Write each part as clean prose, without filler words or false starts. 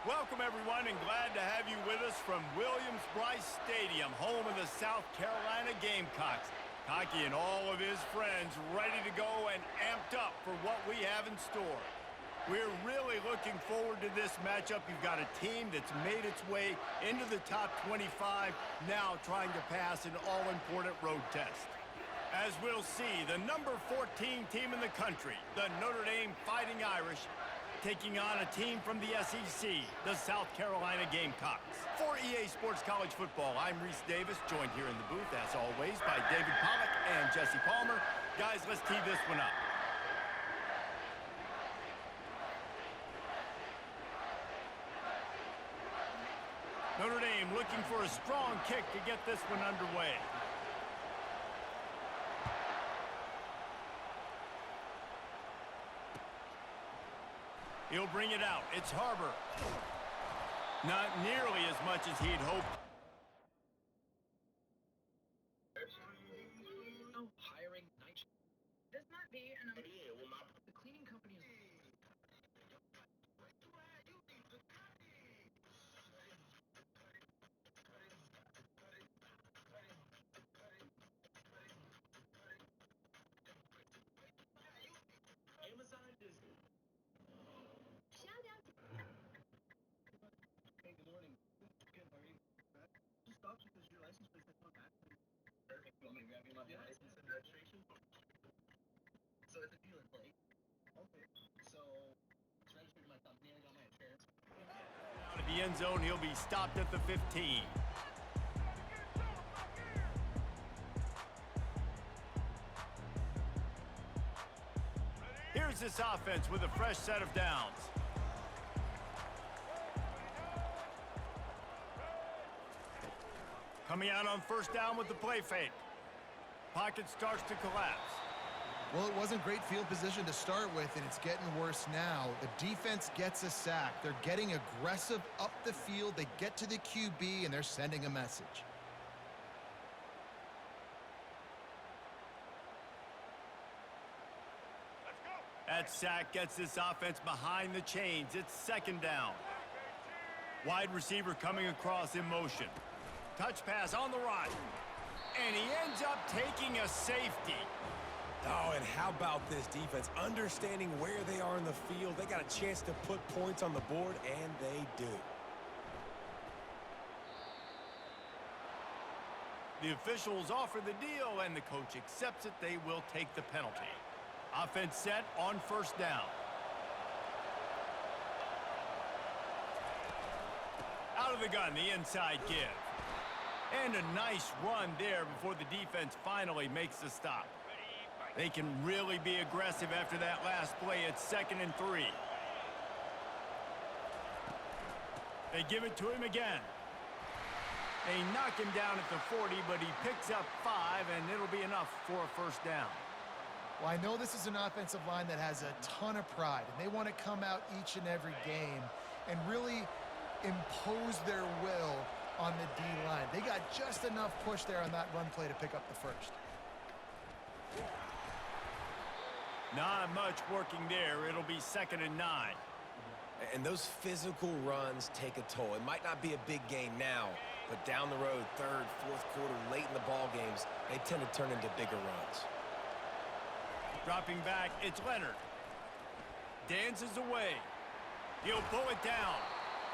Welcome, everyone, and glad to have you with us from Williams-Brice Stadium, home of the South Carolina Gamecocks. Cocky and all of his friends ready to go and amped up for what we have in store. We're really looking forward to this matchup. You've got a team that's made its way into the top 25, now trying to pass an all-important road test. As we'll see, the number 14 team in the country, the Notre Dame Fighting Irish, taking on a team from the SEC, the South Carolina Gamecocks. For EA Sports College Football, I'm Reese Davis, joined here in the booth, as always, by David Pollack and Jesse Palmer. Guys, let's tee this one up. Notre Dame looking for a strong kick to get this one underway. He'll bring it out. It's Harbor. Not nearly as much as he'd hoped. Oh, hiring night. This might be an idea. Well, the cleaning company is. Amazon is. Shout out to... Hey, good morning. Good morning. Just stopped because your license plate said come back. Perfect. You want me to grab you my license and registration? So it's a dealer plate. Okay. So it's registered to my company. I got my insurance. Out of the end zone, he'll be stopped at the 15. Here's this offense with a fresh set of downs. Coming out on first down with the play fake. Pocket starts to collapse. Well, it wasn't great field position to start with, and it's getting worse now. The defense gets a sack. They're getting aggressive up the field. They get to the QB, and they're sending a message. That sack gets this offense behind the chains. It's second down. Wide receiver coming across in motion. Touch pass on the run. And he ends up taking a safety. Oh, and how about this defense? Understanding where they are in the field. They got a chance to put points on the board, and they do. The officials offer the deal, and the coach accepts it. They will take the penalty. Offense set on first down. Out of the gun, the inside give. And a nice run there before the defense finally makes the stop. They can really be aggressive after that last play. It's 2nd and 3. They give it to him again. They knock him down at the 40, but he picks up 5, and it'll be enough for a first down. Well, I know this is an offensive line that has a ton of pride, and they want to come out each and every game and really impose their will on the D-line. They got just enough push there on that run play to pick up the first. Not much working there. It'll be 2nd and 9. And those physical runs take a toll. It might not be a big game now, but down the road, 3rd, 4th quarter, late in the ball games, they tend to turn into bigger runs. Dropping back, it's Leonard. Dances away. He'll pull it down.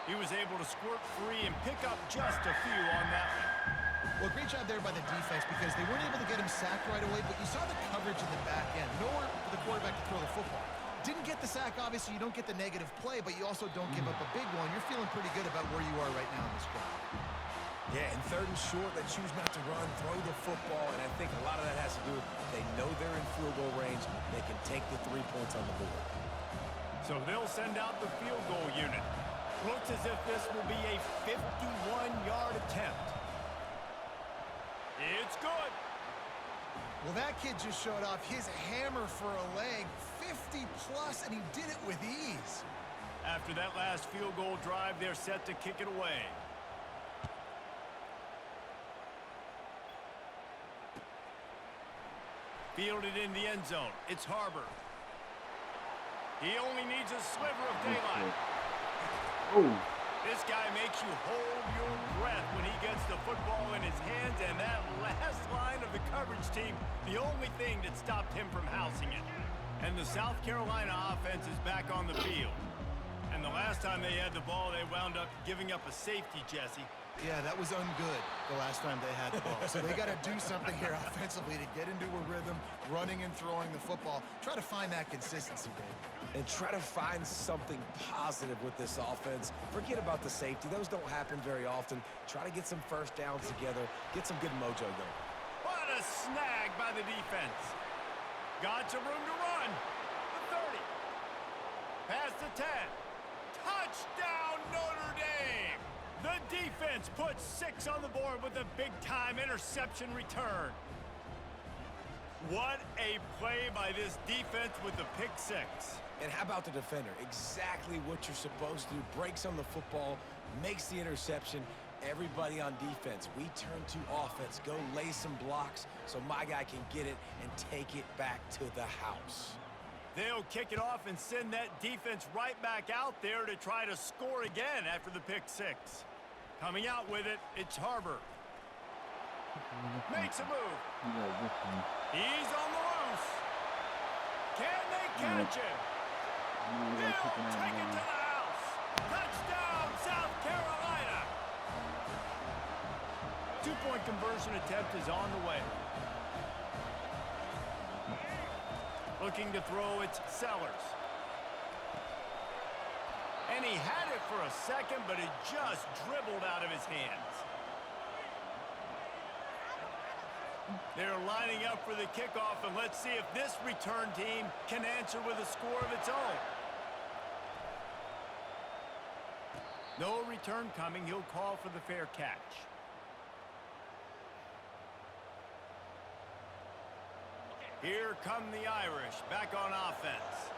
He was able to squirt free and pick up just a few on that one. Well, great job there by the defense because they weren't able to get him sacked right away, but you saw the coverage in the back end. Nowhere for the quarterback to throw the football. Didn't get the sack, obviously. You don't get the negative play, but you also don't give up a big one. You're feeling pretty good about where you are right now in this drive. Yeah, and 3rd and short, they choose not to run, throw the football, and I think a lot of that has to do with they know they're in field goal range. They can take the 3 points on the board. So they'll send out the field goal unit. Looks as if this will be a 51-yard attempt. It's good. Well, that kid just showed off his hammer for a leg, 50-plus, and he did it with ease. After that last field goal drive, they're set to kick it away. Fielded in the end zone. It's Harbor. He only needs a sliver of daylight. Oh. This guy makes you hold your breath when he gets the football in his hands, and that last line of the coverage team, the only thing that stopped him from housing it. And the South Carolina offense is back on the field. And the last time they had the ball, they wound up giving up a safety, Jesse. Yeah, that was ungood the last time they had the ball. So they got to do something here offensively to get into a rhythm, running and throwing the football. Try to find that consistency, Dave. And try to find something positive with this offense. Forget about the safety. Those don't happen very often. Try to get some first downs together. Get some good mojo going. What a snag by the defense. Got some room to run. The 30. Past the 10. Touchdown, Notre Dame. The defense puts 6 on the board with a big-time interception return. What a play by this defense with the pick 6. And how about the defender? Exactly what you're supposed to do. Breaks on the football, makes the interception. Everybody on defense, we turn to offense. Go lay some blocks so my guy can get it and take it back to the house. They'll kick it off and send that defense right back out there to try to score again after the pick 6. Coming out with it, it's Harbor. Makes a move. He's on the loose. Can they catch him? They'll take it to the house. Touchdown, South Carolina. 2-point conversion attempt is on the way. Looking to throw, it's Sellers. And he had it for a second, but it just dribbled out of his hands. They're lining up for the kickoff, and let's see if this return team can answer with a score of its own. No return coming. He'll call for the fair catch. Here come the Irish, back on offense.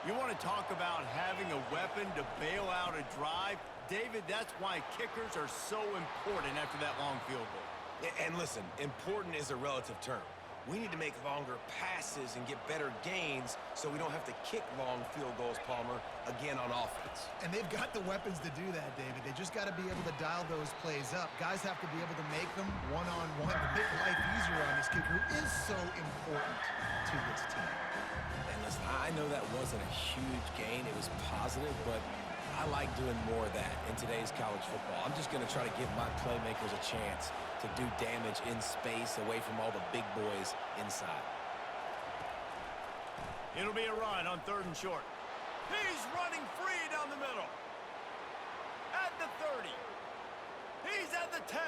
You want to talk about having a weapon to bail out a drive? David, that's why kickers are so important after that long field goal. And listen, important is a relative term. We need to make longer passes and get better gains so we don't have to kick long field goals, Palmer, again on offense. And they've got the weapons to do that, David. They just got to be able to dial those plays up. Guys have to be able to make them one-on-one to make life easier on this kicker, who is so important to this team. And listen, I know that wasn't a huge gain. It was positive, but I like doing more of that in today's college football. I'm just going to try to give my playmakers a chance to do damage in space away from all the big boys inside. It'll be a run on 3rd and short. He's running free down the middle. At the 30. He's at the 10.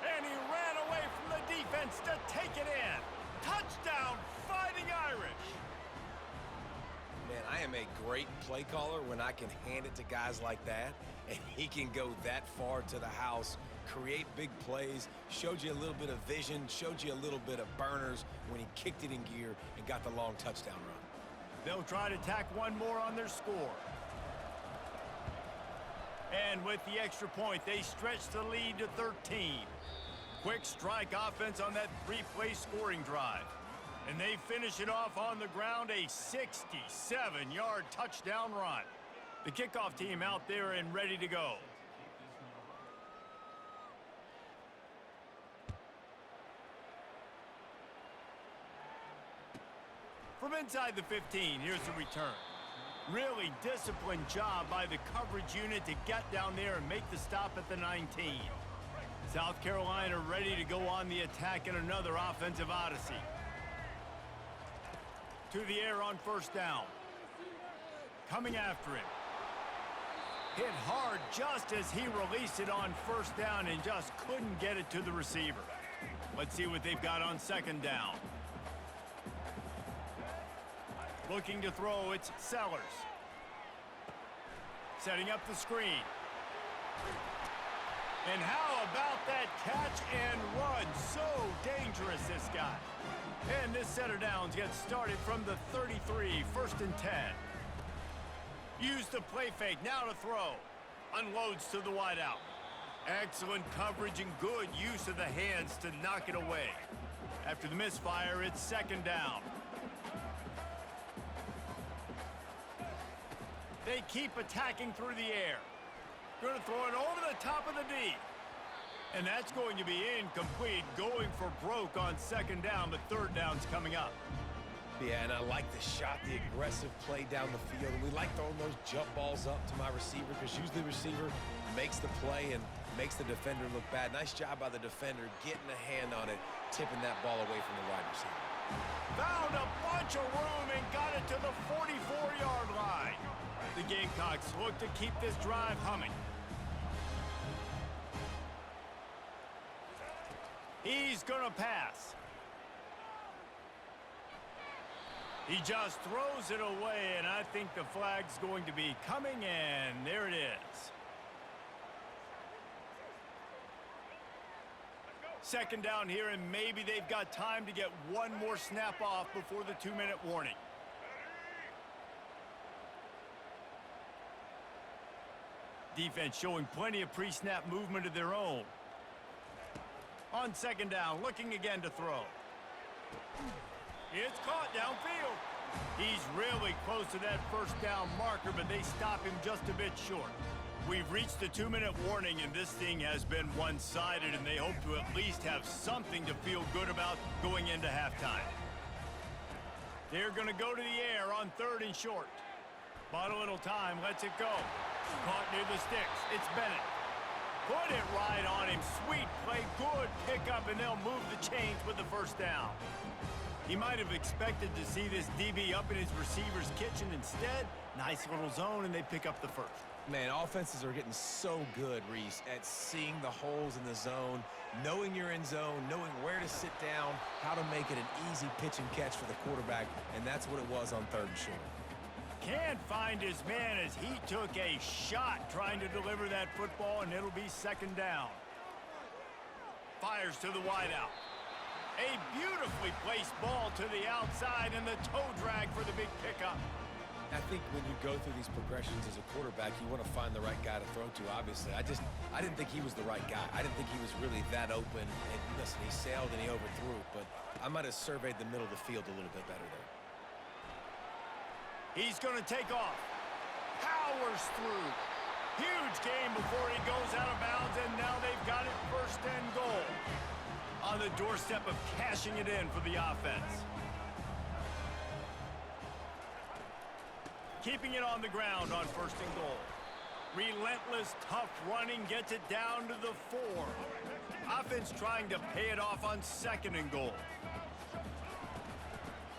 And he ran away from the defense to take it in. Touchdown, Fighting Irish. Man, I am a great play caller when I can hand it to guys like that, and he can go that far to the house, create big plays, showed you a little bit of vision, showed you a little bit of burners when he kicked it in gear and got the long touchdown run. They'll try to tack one more on their score. And with the extra point, they stretch the lead to 13. Quick strike offense on that 3-play scoring drive. And they finish it off on the ground, a 67-yard touchdown run. The kickoff team out there and ready to go. From inside the 15, here's the return. Really disciplined job by the coverage unit to get down there and make the stop at the 19. South Carolina ready to go on the attack in another offensive odyssey. To the air on 1st down. Coming after him. Hit hard just as he released it on 1st down and just couldn't get it to the receiver. Let's see what they've got on 2nd down. Looking to throw, it's Sellers. Setting up the screen. And how about that catch and run? So dangerous, this guy. And this set of downs gets started from the 33, 1st and 10. Use the play fake, now to throw. Unloads to the wideout. Excellent coverage and good use of the hands to knock it away. After the misfire, it's 2nd down. They keep attacking through the air. Going to throw it over the top of the D. And that's going to be incomplete, going for broke on second down, but third down's coming up. Yeah, and I like the shot, the aggressive play down the field. And we like throwing those jump balls up to my receiver because usually the receiver makes the play and makes the defender look bad. Nice job by the defender getting a hand on it, tipping that ball away from the wide receiver. Found a bunch of room and got it to the 44-yard line. The Gamecocks look to keep this drive humming. He's going to pass. He just throws it away, and I think the flag's going to be coming, and there it is. Second down here, and maybe they've got time to get one more snap off before the 2-minute warning. Defense showing plenty of pre-snap movement of their own. On second down, looking again to throw. It's caught downfield. He's really close to that first down marker, but they stop him just a bit short. We've reached the 2-minute warning, and this thing has been one-sided, and they hope to at least have something to feel good about going into halftime. They're going to go to the air on third and short. Bought a little time, lets it go. Caught near the sticks. It's Bennett. Put it right on him. Sweet play, good pickup, and they'll move the chains with the first down. He might have expected to see this DB up in his receiver's kitchen. Instead, nice little zone, and they pick up the first. Man, offenses are getting so good, Reese, at seeing the holes in the zone, knowing you're in zone, knowing where to sit down, how to make it an easy pitch and catch for the quarterback, and that's what it was on third and short. Can't find his man as he took a shot trying to deliver that football, and it'll be second down. Fires to the wideout. A beautifully placed ball to the outside, and the toe drag for the big pickup. I think when you go through these progressions as a quarterback, you want to find the right guy to throw to, obviously. I didn't think he was the right guy. I didn't think he was really that open. And listen, he sailed and he overthrew it, but I might have surveyed the middle of the field a little bit better there. He's going to take off. Powers through. Huge game before he goes out of bounds, and now they've got it first and goal. On the doorstep of cashing it in for the offense. Keeping it on the ground on first and goal. Relentless, tough running gets it down to the 4. Offense trying to pay it off on second and goal.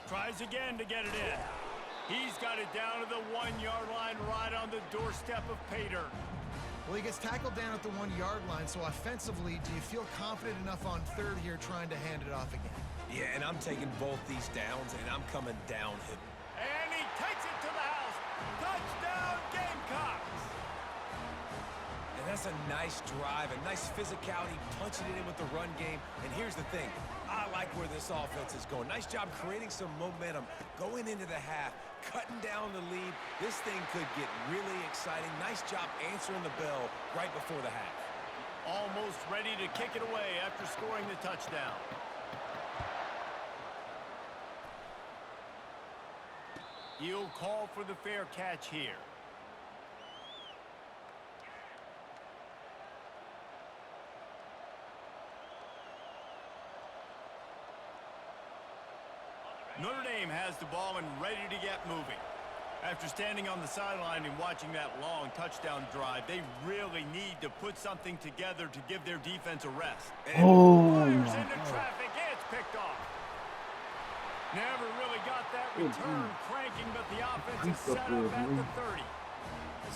Tries again to get it in. He's got it down to the 1-yard line right on the doorstep of Pater. Well, he gets tackled down at the 1-yard line, so offensively, do you feel confident enough on third here trying to hand it off again? Yeah, and I'm taking both these downs, and I'm coming downhill. And he takes it to the house. Touchdown, Gamecocks! And that's a nice drive, a nice physicality, punching it in with the run game. And here's the thing. I like where this offense is going. Nice job creating some momentum, going into the half, cutting down the lead. This thing could get really exciting. Nice job answering the bell right before the half. Almost ready to kick it away after scoring the touchdown. He'll call for the fair catch here. Notre Dame has the ball and ready to get moving. After standing on the sideline and watching that long touchdown drive, they really need to put something together to give their defense a rest. Fires into traffic. It's picked off. Never really got that return cranking, but the offense is set up at the 30.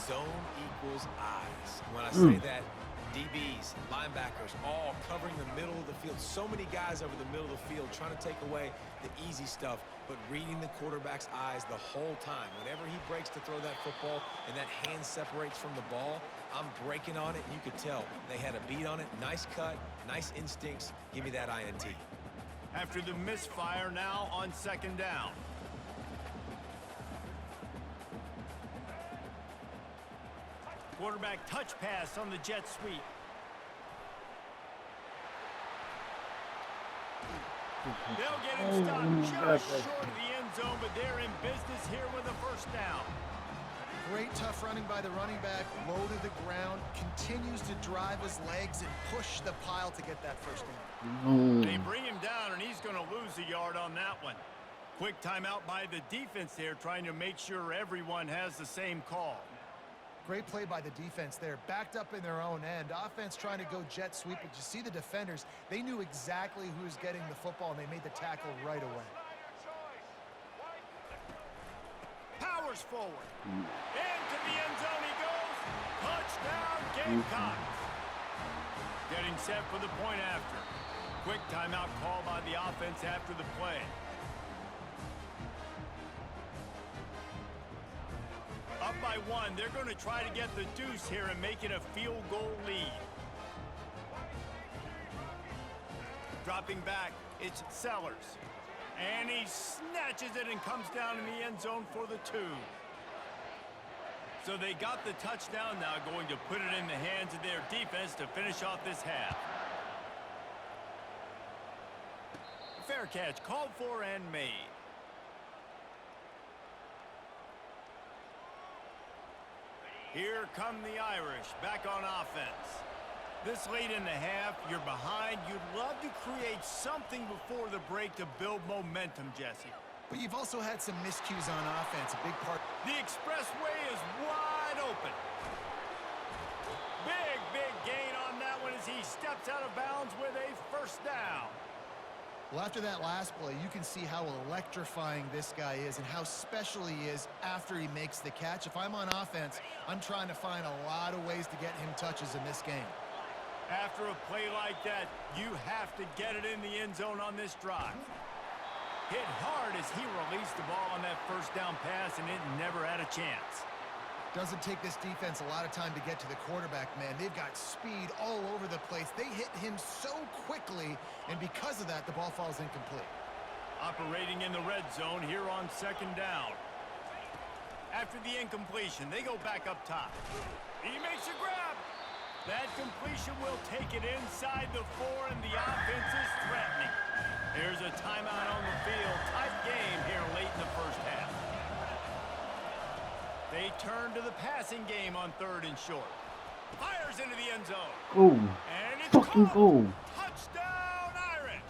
Zone equals eyes. When I say that, DBs, linebackers, all covering the middle of the field. So many guys over the middle of the field trying to take away the easy stuff, but reading the quarterback's eyes the whole time. Whenever he breaks to throw that football and that hand separates from the ball, I'm breaking on it, and you could tell they had a beat on it. Nice cut, nice instincts. Give me that INT. After the misfire, now on second down. Quarterback touch pass on the jet sweep. They'll get him stopped just short of the end zone, but they're in business here with a first down. Great tough running by the running back, low to the ground, continues to drive his legs and push the pile to get that first down. They bring him down, and he's going to lose a yard on that one. Quick timeout by the defense there, trying to make sure everyone has the same call. Great play by the defense there, backed up in their own end. Offense trying to go jet sweep, but you see the defenders, they knew exactly who was getting the football, and they made the tackle right away. Powers forward. Into the end zone he goes. Touchdown, Gamecocks. Getting set for the point after. Quick timeout call by the offense after the play. Up by one, they're going to try to get the deuce here and make it a field goal lead. Dropping back, it's Sellers. And he snatches it and comes down in the end zone for the 2. So they got the touchdown now, going to put it in the hands of their defense to finish off this half. Fair catch called for and made. Here come the Irish back on offense. This late in the half, you're behind. You'd love to create something before the break to build momentum, Jesse. But you've also had some miscues on offense, a big part. The expressway is wide open. Big gain on that one as he steps out of bounds with a first down. Well, after that last play, you can see how electrifying this guy is and how special he is after he makes the catch. If I'm on offense, I'm trying to find a lot of ways to get him touches in this game. After a play like that, you have to get it in the end zone on this drive. Hit hard as he released the ball on that first down pass, and it never had a chance. Doesn't take this defense a lot of time to get to the quarterback, man. They've got speed all over the place. They hit him so quickly, and because of that, the ball falls incomplete. Operating in the red zone here on second down. After the incompletion, they go back up top. He makes a grab. That completion will take it inside the 4, and the offense is threatening. There's a timeout on the field. Tight game here late in the first half. They turn to the passing game on 3rd and short. Fires into the end zone. Goal. And it's Fucking caught. goal. Touchdown, Irish.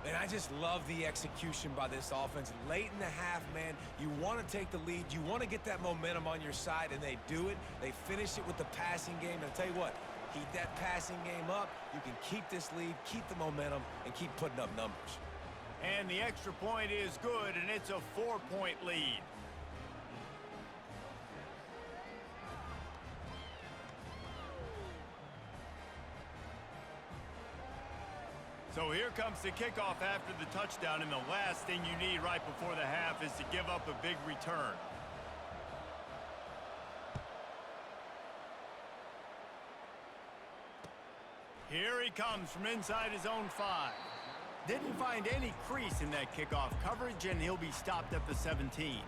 And I just love the execution by this offense. Late in the half, man, you want to take the lead. You want to get that momentum on your side, and they do it. They finish it with the passing game. And I'll tell you what, keep that passing game up. You can keep this lead, keep the momentum, and keep putting up numbers. And the extra point is good, and it's a 4-point lead. So here comes the kickoff after the touchdown, and the last thing you need right before the half is to give up a big return. Here he comes from inside his own 5. Didn't find any crease in that kickoff coverage, and he'll be stopped at the 17.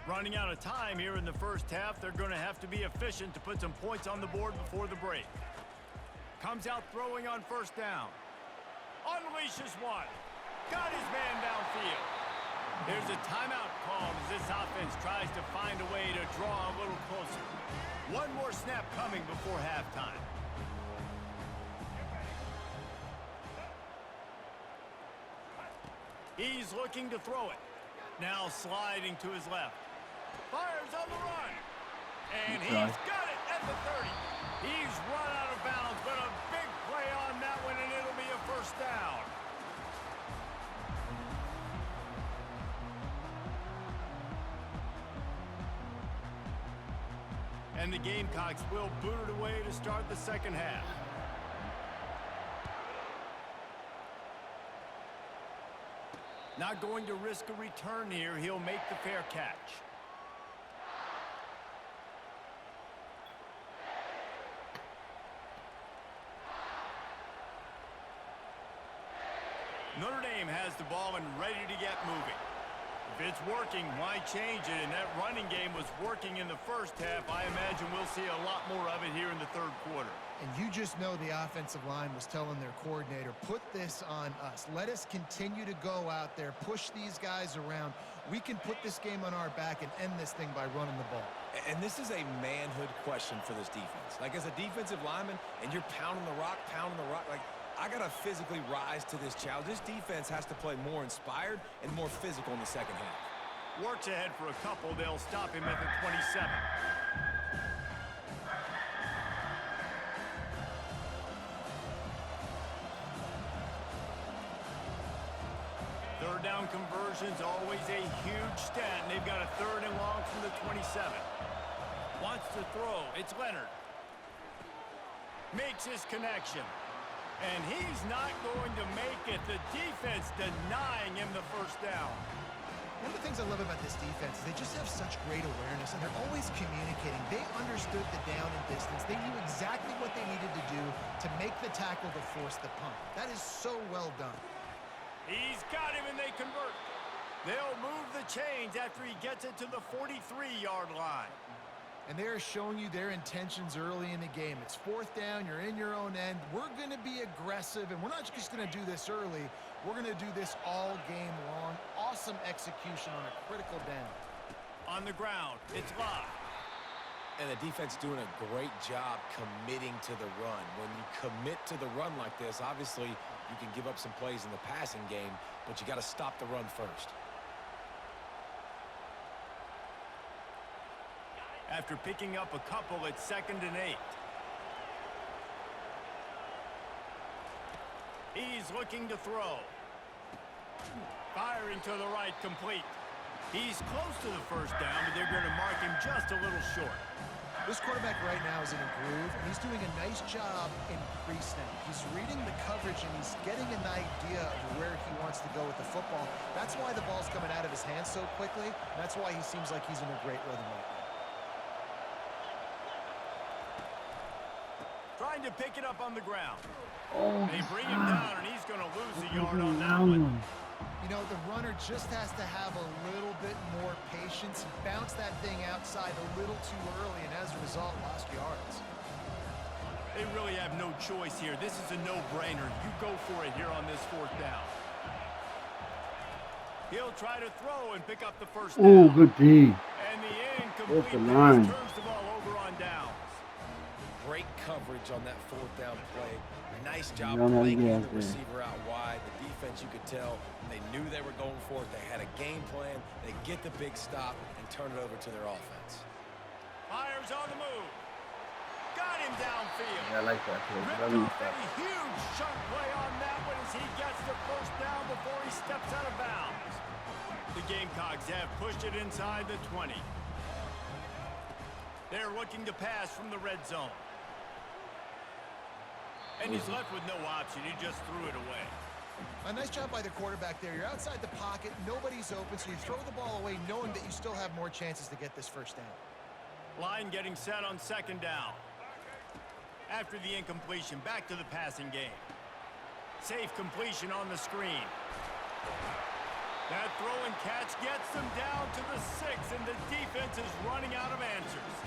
Running out of time here in the first half, they're going to have to be efficient to put some points on the board before the break. Comes out throwing on first down. Unleashes one. Got his man downfield. There's a timeout called as this offense tries to find a way to draw a little closer. One more snap coming before halftime. He's looking to throw it. Now sliding to his left. Fires on the run. And he's got it at the 30. He's run out of bounds, but a big play on that one, and it'll be a first down. And the Gamecocks will boot it away to start the second half. Not going to risk a return here. He'll make the fair catch. Notre Dame has the ball and ready to get moving. If it's working, why change it? And that running game was working in the first half. I imagine we'll see a lot more of it here in the third quarter. And you just know the offensive line was telling their coordinator, put this on us. Let us continue to go out there, push these guys around. We can put this game on our back and end this thing by running the ball. And this is a manhood question for this defense. Like, as a defensive lineman, and you're pounding the rock, like, I got to physically rise to this challenge. This defense has to play more inspired and more physical in the second half. Works ahead for a couple. They'll stop him at the 27. Third down conversion's always a huge stat, and they've got a 3rd and long from the 27. Wants to throw. It's Leonard. Makes his connection. And he's not going to make it. The defense denying him the first down. One of the things I love about this defense is they just have such great awareness, and they're always communicating. They understood the down and distance. They knew exactly what they needed to do to make the tackle to force the punt. That is so well done. He's got him, and they convert. They'll move the chains after he gets it to the 43-yard line. And they're showing you their intentions early in the game. It's 4th down. You're in your own end. We're going to be aggressive, and we're not just going to do this early. We're going to do this all game long. Awesome execution on a critical down. On the ground, it's Love. And the defense doing a great job committing to the run. When you commit to the run like this, obviously you can give up some plays in the passing game, but you got to stop the run first. After picking up a couple, it's 2nd and 8. He's looking to throw. Firing to the right, complete. He's close to the first down, but they're going to mark him just a little short. This quarterback right now is in a groove, and he's doing a nice job in pre-snap. He's reading the coverage, and he's getting an idea of where he wants to go with the football. That's why the ball's coming out of his hands so quickly. That's why he seems like he's in a great rhythm right now. Trying to pick it up on the ground. Oh, They bring him down, and he's going to lose a yard on that one. You know, the runner just has to have a little bit more patience. Bounce that thing outside a little too early, and as a result, lost yards. They really have no choice here. This is a no-brainer. You go for it here on this 4th down. He'll try to throw and pick up the first down. oh, good D. And the Off the incomplete line. pass turns the ball over on downs. Great coverage on that 4th down play. Nice job No, no, blanking yeah, the yeah. receiver out wide. The defense, you could tell, they knew they were going for it. They had a game plan. They get the big stop and turn it over to their offense. Fires on the move. Got him downfield. Yeah, I like that. Ripped off a huge chunk play on that one as he gets the first down before he steps out of bounds. The Gamecocks have pushed it inside the 20. They're looking to pass from the red zone. And he's left with no option. He just threw it away. A nice job by the quarterback there. You're outside the pocket. Nobody's open, so you throw the ball away knowing that you still have more chances to get this first down. Line getting set on 2nd down. After the incompletion, back to the passing game. Safe completion on the screen. That throw and catch gets them down to the 6, and the defense is running out of answers.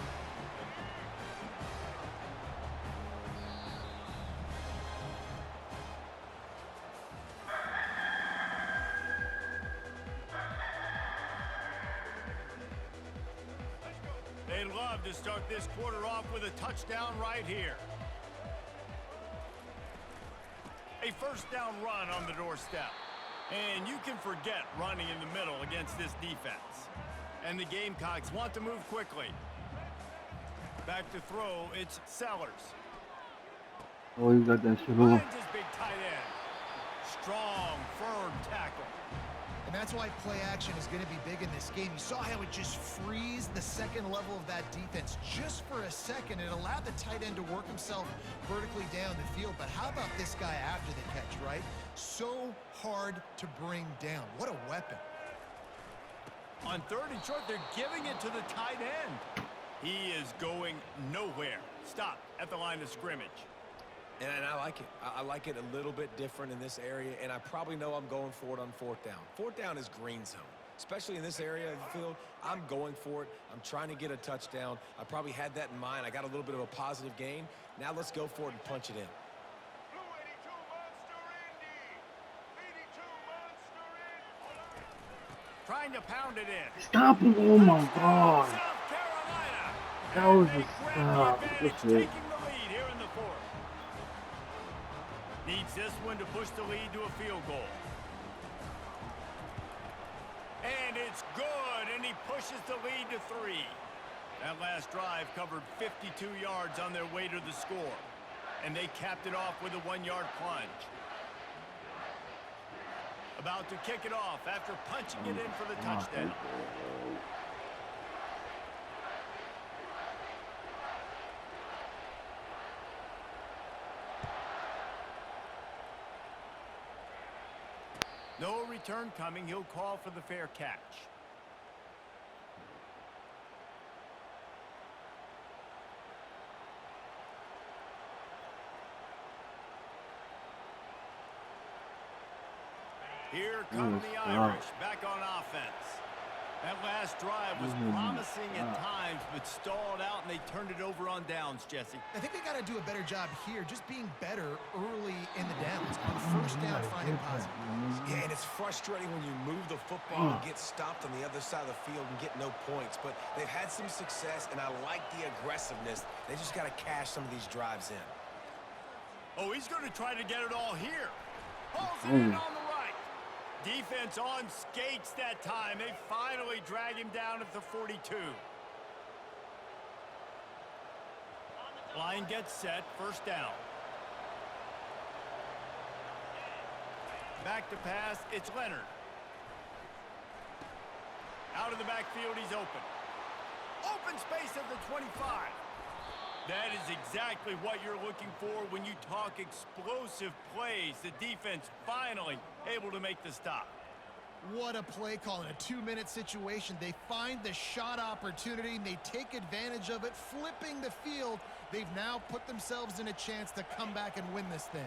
They'd love to start this quarter off with a touchdown right here. A first down run on the doorstep. And you can forget running in the middle against this defense. And the Gamecocks want to move quickly. Back to throw, it's Sellers. Oh, you got that shit. Finds his big tight end. Strong, firm tackle. And that's why play action is going to be big in this game. You saw how it just freezed the second level of that defense just for a second. It allowed the tight end to work himself vertically down the field. But how about this guy after the catch, right? So hard to bring down. What a weapon. On 3rd and short, they're giving it to the tight end. He is going nowhere. Stop at the line of scrimmage. And I like it. I like it a little bit different in this area, and I probably know I'm going for it on 4th down. 4th down is green zone. especially in this area of the field. I'm going for it. I'm trying to get a touchdown. I probably had that in mind. I got a little bit of a positive gain. Now let's go for it and punch it in. Trying to pound it in. Stop him. Oh my God. South Carolina. That was And a they grab stop. the That's advantage, it. taking the lead here in the fourth. Needs this one to push the lead to a field goal. And it's good, and he pushes the lead to 3. That last drive covered 52 yards on their way to the score. And they capped it off with a 1-yard plunge. About to kick it off after punching it in for the touchdown. No return coming. He'll call for the fair catch. Here come the Irish back on offense. That last drive was promising at times, but stalled out, and they turned it over on downs, Jesse. I think they got to do a better job here, just being better early in the downs. On first down, finding positives. Yeah, and it's frustrating when you move the football and get stopped on the other side of the field and get no points. But they've had some success, and I like the aggressiveness. They just got to cash some of these drives in. Oh, he's going to try to get it all here. Pulls it in on the right. Defense on skates that time. They finally drag him down at the 42. Line gets set. First down. Back to pass. It's Leonard. Out of the backfield, he's open. Open space at the 25. That is exactly what you're looking for when you talk explosive plays. The defense finally able to make the stop. What a play call in a 2-minute situation. They find the shot opportunity, and they take advantage of it, flipping the field. They've now put themselves in a chance to come back and win this thing.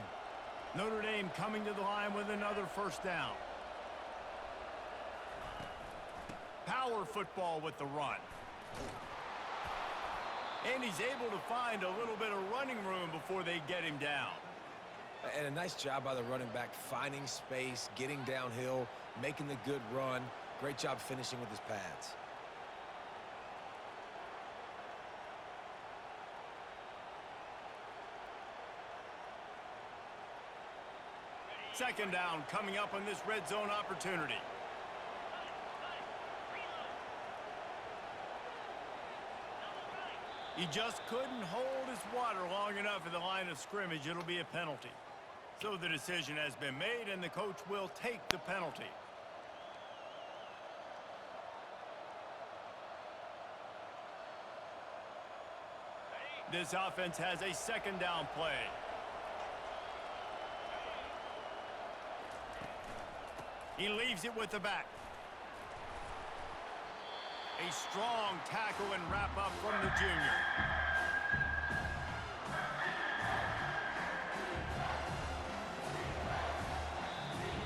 Notre Dame coming to the line with another first down. Power football with the run. And he's able to find a little bit of running room before they get him down. And a nice job by the running back, finding space, getting downhill, making the good run. Great job finishing with his pads. Second down coming up on this red zone opportunity. He just couldn't hold his water long enough at the line of scrimmage. It'll be a penalty. So the decision has been made, and the coach will take the penalty. This offense has a second down play. He leaves it with the back. A strong tackle and wrap up from the junior.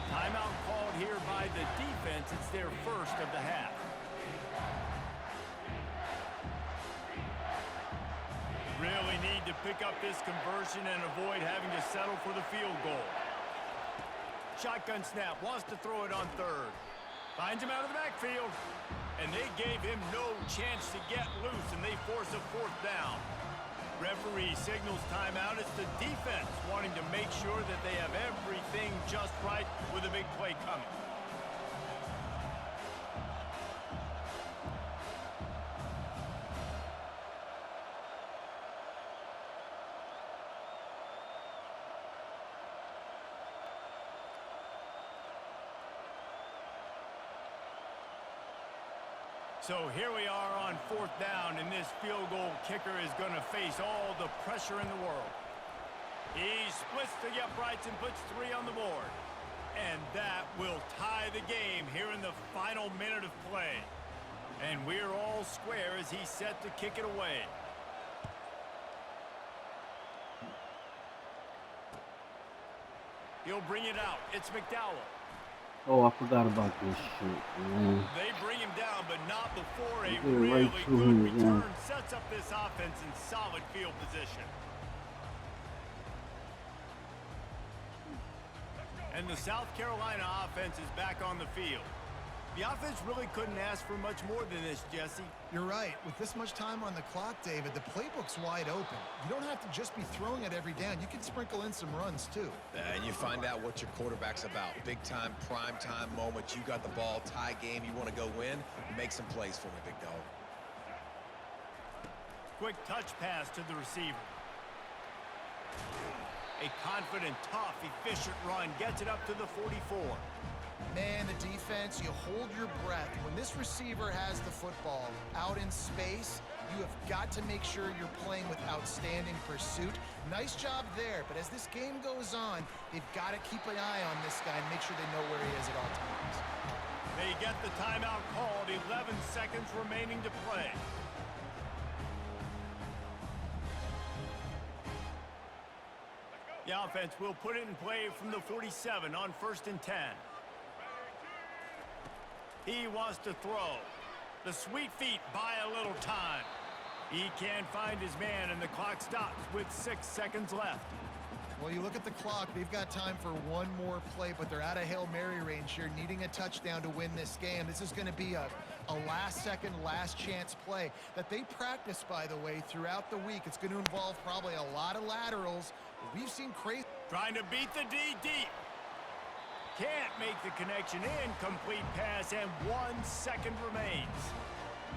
Timeout called here by the defense. It's their first of the half. Really need to pick up this conversion and avoid having to settle for the field goal. Shotgun snap, wants to throw it on third. Finds him out of the backfield. And they gave him no chance to get loose, and they force a fourth down. Referee signals timeout. It's the defense wanting to make sure that they have everything just right with a big play coming. So here we are on fourth down, and this field goal kicker is going to face all the pressure in the world. He splits the uprights and puts 3 on the board. And that will tie the game here in the final minute of play. And we're all square as he's set to kick it away. He'll bring it out. It's McDowell. Oh, I forgot about this shit, man. They bring him down, but not before a Get really right to good him again. return sets up this offense in solid field position. And the South Carolina offense is back on the field. The offense really couldn't ask for much more than this, Jesse. You're right. With this much time on the clock, David, the playbook's wide open. You don't have to just be throwing it every down. You can sprinkle in some runs, too. And you find out what your quarterback's about. Big time, prime time moment. You got the ball, tie game. You want to go win? Make some plays for me, big dog. Quick touch pass to the receiver. A confident, tough, efficient run gets it up to the 44. Man, the defense, you hold your breath. When this receiver has the football out in space, you have got to make sure you're playing with outstanding pursuit. Nice job there, but as this game goes on, they've got to keep an eye on this guy and make sure they know where he is at all times. They get the timeout called, 11 seconds remaining to play. The offense will put it in play from the 47 on 1st and 10. He wants to throw. The sweet feet buy a little time. He can't find his man, and the clock stops with 6 seconds left. Well, you look at the clock, they've got time for one more play, but they're out of Hail Mary range here, needing a touchdown to win this game. This is going to be a last-second, last-chance play that they practice, by the way, throughout the week. It's going to involve probably a lot of laterals. We've seen crazy... Trying to beat the D deep. Can't make the connection. Incomplete pass, and 1 second remains.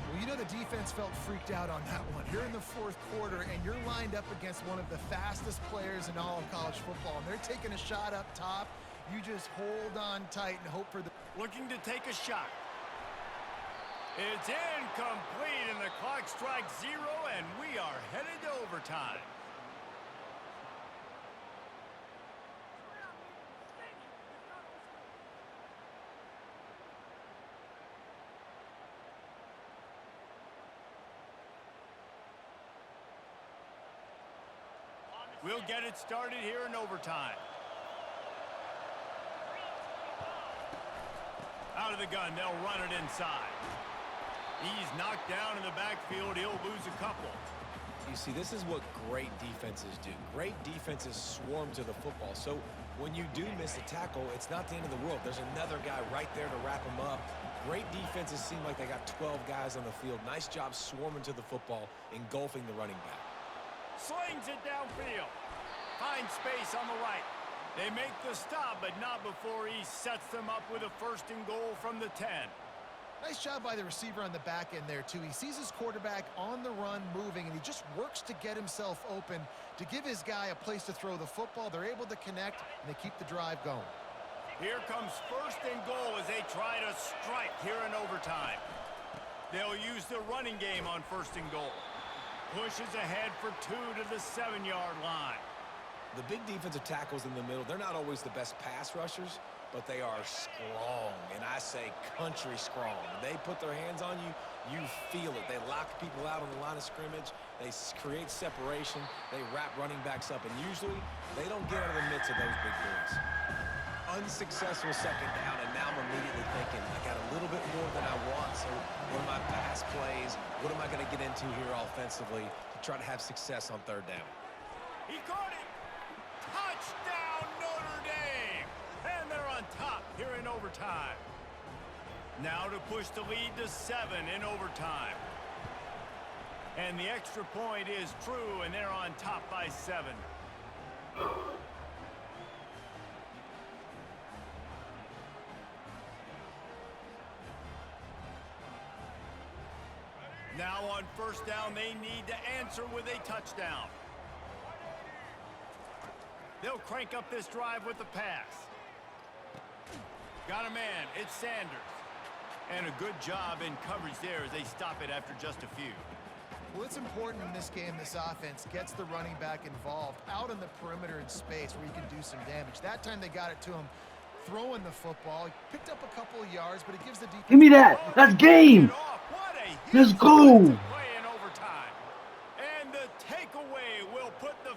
Well, you know the defense felt freaked out on that one. You're in the fourth quarter, and you're lined up against one of the fastest players in all of college football, and they're taking a shot up top. You just hold on tight and hope for the... Looking to take a shot. It's incomplete, and the clock strikes 0, and we are headed to overtime. We'll get it started here in overtime. Out of the gun, they'll run it inside. He's knocked down in the backfield. He'll lose a couple. You see, this is what great defenses do. Great defenses swarm to the football. So when you do miss a tackle, it's not the end of the world. There's another guy right there to wrap him up. Great defenses seem like they got 12 guys on the field. Nice job swarming to the football, engulfing the running back. Slings it downfield. Finds space on the right. They make the stop, but not before he sets them up with a 1st and goal from the 10. Nice job by the receiver on the back end there, too. He sees his quarterback on the run moving, and he just works to get himself open to give his guy a place to throw the football. They're able to connect, and they keep the drive going. Here comes 1st and goal as they try to strike here in overtime. They'll use the running game on 1st and goal. Pushes ahead for 2 to the 7-yard line. The big defensive tackles in the middle, they're not always the best pass rushers, but they are strong, and I say country strong. They put their hands on you, you feel it. They lock people out on the line of scrimmage. They create separation. They wrap running backs up, and usually they don't get out of the midst of those big boys. Unsuccessful 2nd down, and now I'm immediately thinking, I got a little bit more than I want, so what are my pass plays? What am I going to get into here offensively to try to have success on 3rd down? He caught it! Touchdown, Notre Dame! And they're on top here in overtime. Now to push the lead to 7 in overtime. And the extra point is true, and they're on top by 7. Now on 1st down, they need to answer with a touchdown. They'll crank up this drive with the pass. Got a man. It's Sanders. And a good job in coverage there as they stop it after just a few. Well, it's important in this game this offense gets the running back involved out on the perimeter in space where you can do some damage. That time they got it to him throwing the football. He picked up a couple of yards, but it gives the defense... Give me that. That's game. Let's go. Play in overtime. And the takeaway will put the